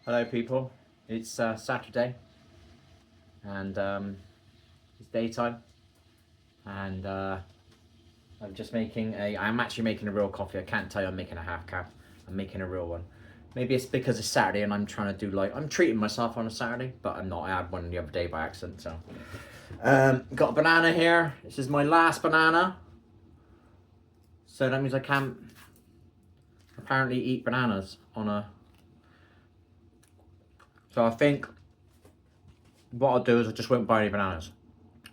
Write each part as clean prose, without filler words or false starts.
Hello people, it's Saturday and it's daytime and I'm actually making a real coffee. I can't tell you I'm making a half cap, I'm making a real one. Maybe it's because it's Saturday and I'm trying to do I'm treating myself on a Saturday, but I'm not. I had one the other day by accident, so. Got a banana here. This is my last banana. So that means I can't apparently eat bananas on a... So I think what I'll do is I just won't buy any bananas.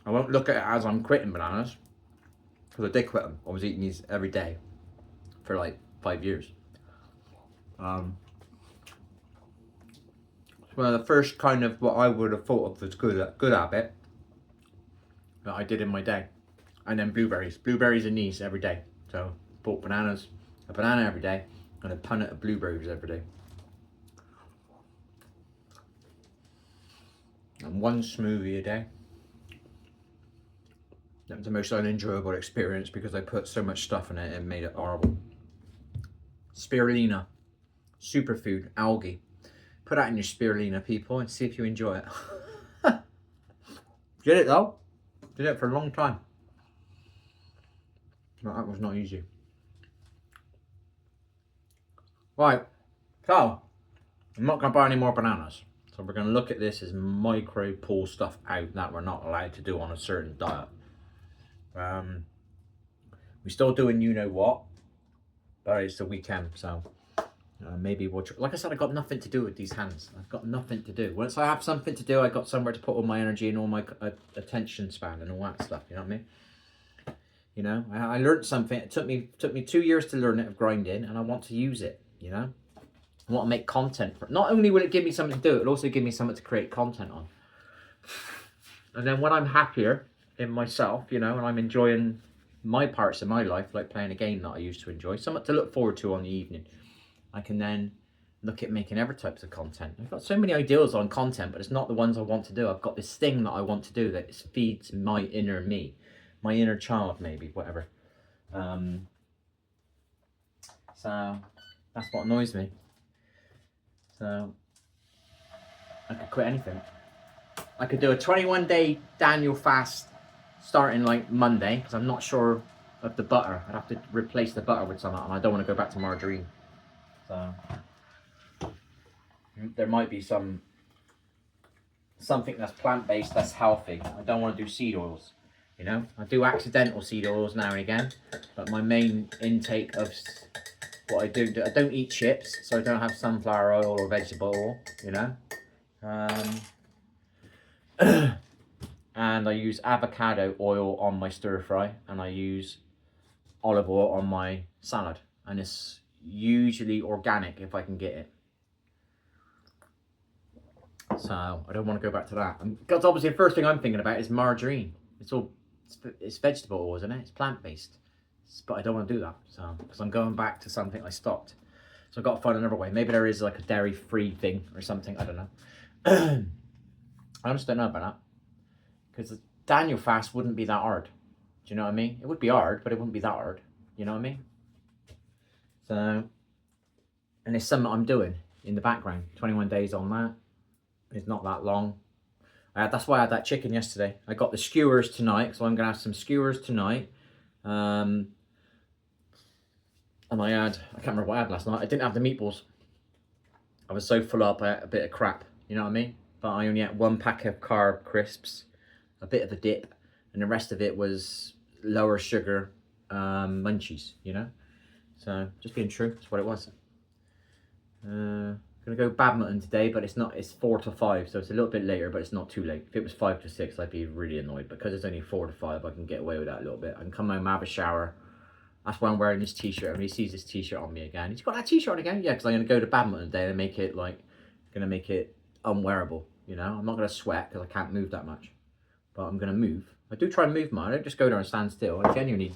I won't look at it as I'm quitting bananas, because I did quit them. I was eating these every day for like 5 years. It's one of the first kind of what I would have thought of as good habit that I did in my day. And then blueberries and these every day. So bought a banana every day, and a punnet of blueberries every day. And one smoothie a day. That was the most unenjoyable experience because I put so much stuff in it and made it horrible. Spirulina, superfood, algae. Put that in your spirulina, people, and see if you enjoy it. Did it though. Did it for a long time. But that was not easy. Right, so I'm not going to buy any more bananas. So we're going to look at this as micro pull stuff out that we're not allowed to do on a certain diet. We're still doing you know what, but it's the weekend, so maybe we'll try. Like I said, I got nothing to do with these hands. I've got nothing to do. Once I have something to do, I got somewhere to put all my energy and all my attention span and all that stuff. You know what I mean? You know, I learned something. It took me 2 years to learn it of grinding, and I want to use it. You know, I want to make content for it. Not only will it give me something to do, it'll also give me something to create content on. And then when I'm happier in myself, you know, and I'm enjoying my parts of my life, like playing a game that I used to enjoy, something to look forward to on the evening, I can then look at making other types of content. I've got so many ideas on content, but it's not the ones I want to do. I've got this thing that I want to do that feeds my inner me, my inner child, maybe, whatever. So that's what annoys me. So I could quit anything. I could do a 21-day Daniel fast starting like Monday, because I'm not sure of the butter. I'd have to replace the butter with something, and I don't want to go back to margarine. So there might be something that's plant-based, that's healthy. I don't want to do seed oils. You know, I do accidental seed oils now and again, but my main intake of what I don't eat chips, so I don't have sunflower oil or vegetable oil, you know. And I use avocado oil on my stir fry, and I use olive oil on my salad, and it's usually organic if I can get it. So I don't want to go back to that, because obviously the first thing I'm thinking about is margarine. It's vegetable oil, isn't it? It's plant-based, but I don't want to do that, so because I'm going back to something I stopped. So I've got to find another way. Maybe there is like a dairy-free thing or something. I don't know. I just don't know about that, because the Daniel fast wouldn't be that hard. Do you know what I mean? It would be hard, but it wouldn't be that hard. You know what I mean? So, and it's something I'm doing in the background. 21 days on that. It's not that long. That's why I had that chicken yesterday. I got the skewers tonight, so I'm going to have some skewers tonight. And I can't remember what I had last night. I didn't have the meatballs. I was so full up, I ate a bit of crap. You know what I mean? But I only ate 1 pack of carb crisps, a bit of a dip, and the rest of it was lower sugar munchies, you know? So, just being true, that's what it was. Gonna go badminton today, but it's 4 to 5, so it's a little bit later, but it's not too late. If it was 5 to 6, I'd be really annoyed. Because it's only 4 to 5, I can get away with that a little bit. I can come home, have a shower. That's why I'm wearing this t-shirt. When he sees this t-shirt on me again, he's got that t-shirt on again? Yeah, because I'm gonna go to badminton today and make it unwearable, you know? I'm not gonna sweat because I can't move that much, but I'm gonna move. I do try and move mine. I don't just go there and stand still. I genuinely,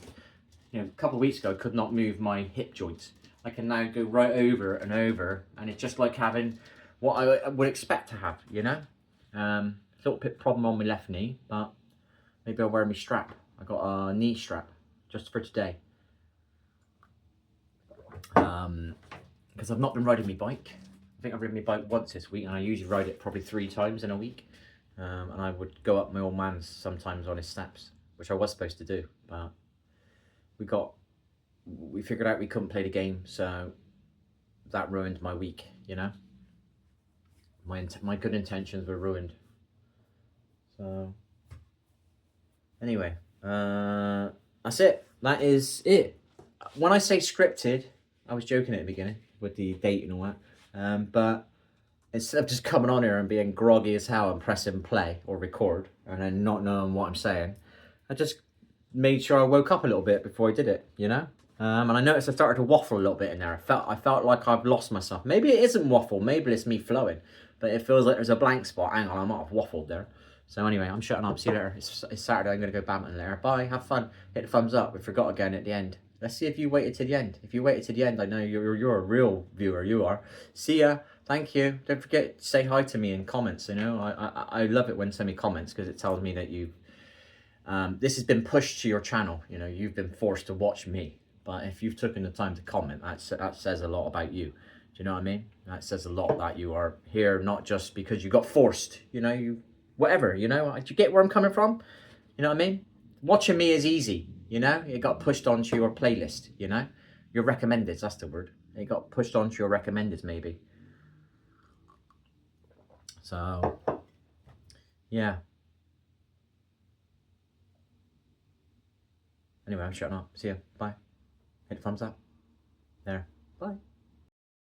you know, a couple of weeks ago, I could not move my hip joints. I can now go right over and over, and it's just like having what I would expect to have, you know? A little bit problem on my left knee, but maybe I'll wear my strap. I got a knee strap just for today. Because I've not been riding my bike think I've ridden my bike once this week, and I usually ride it probably 3 times in a week. And I would go up my old man's sometimes on his steps, which I was supposed to do, but we figured out we couldn't play the game, so that ruined my week, you know. My good intentions were ruined. So anyway, that's it. That is it. When I say scripted, I was joking at the beginning with the date and all that, but instead of just coming on here and being groggy as hell and pressing play or record and then not knowing what I'm saying, I just made sure I woke up a little bit before I did it, you know. And I noticed I started to waffle a little bit in there. I felt like I've lost myself. Maybe it isn't waffle. Maybe it's me flowing. But it feels like there's a blank spot. Hang on, I might have waffled there. So anyway, I'm shutting up. See you later. It's Saturday. I'm going to go badminton later. Bye. Have fun. Hit the thumbs up. We forgot again at the end. Let's see if you waited to the end. If you waited to the end, I know you're a real viewer. You are. See ya. Thank you. Don't forget to say hi to me in comments. You know, I love it when you send me comments because it tells me that you this has been pushed to your channel. You know, you've been forced to watch me. But if you've taken the time to comment, that says a lot about you. Do you know what I mean? That says a lot that you are here not just because you got forced. You know, whatever. You know, do you get where I'm coming from? You know what I mean? Watching me is easy. You know, it got pushed onto your playlist. You know, your recommendeds. That's the word. It got pushed onto your recommendeds, maybe. So, yeah. Anyway, I'm shutting up. See you. Bye. Hit the thumbs up. There. Bye.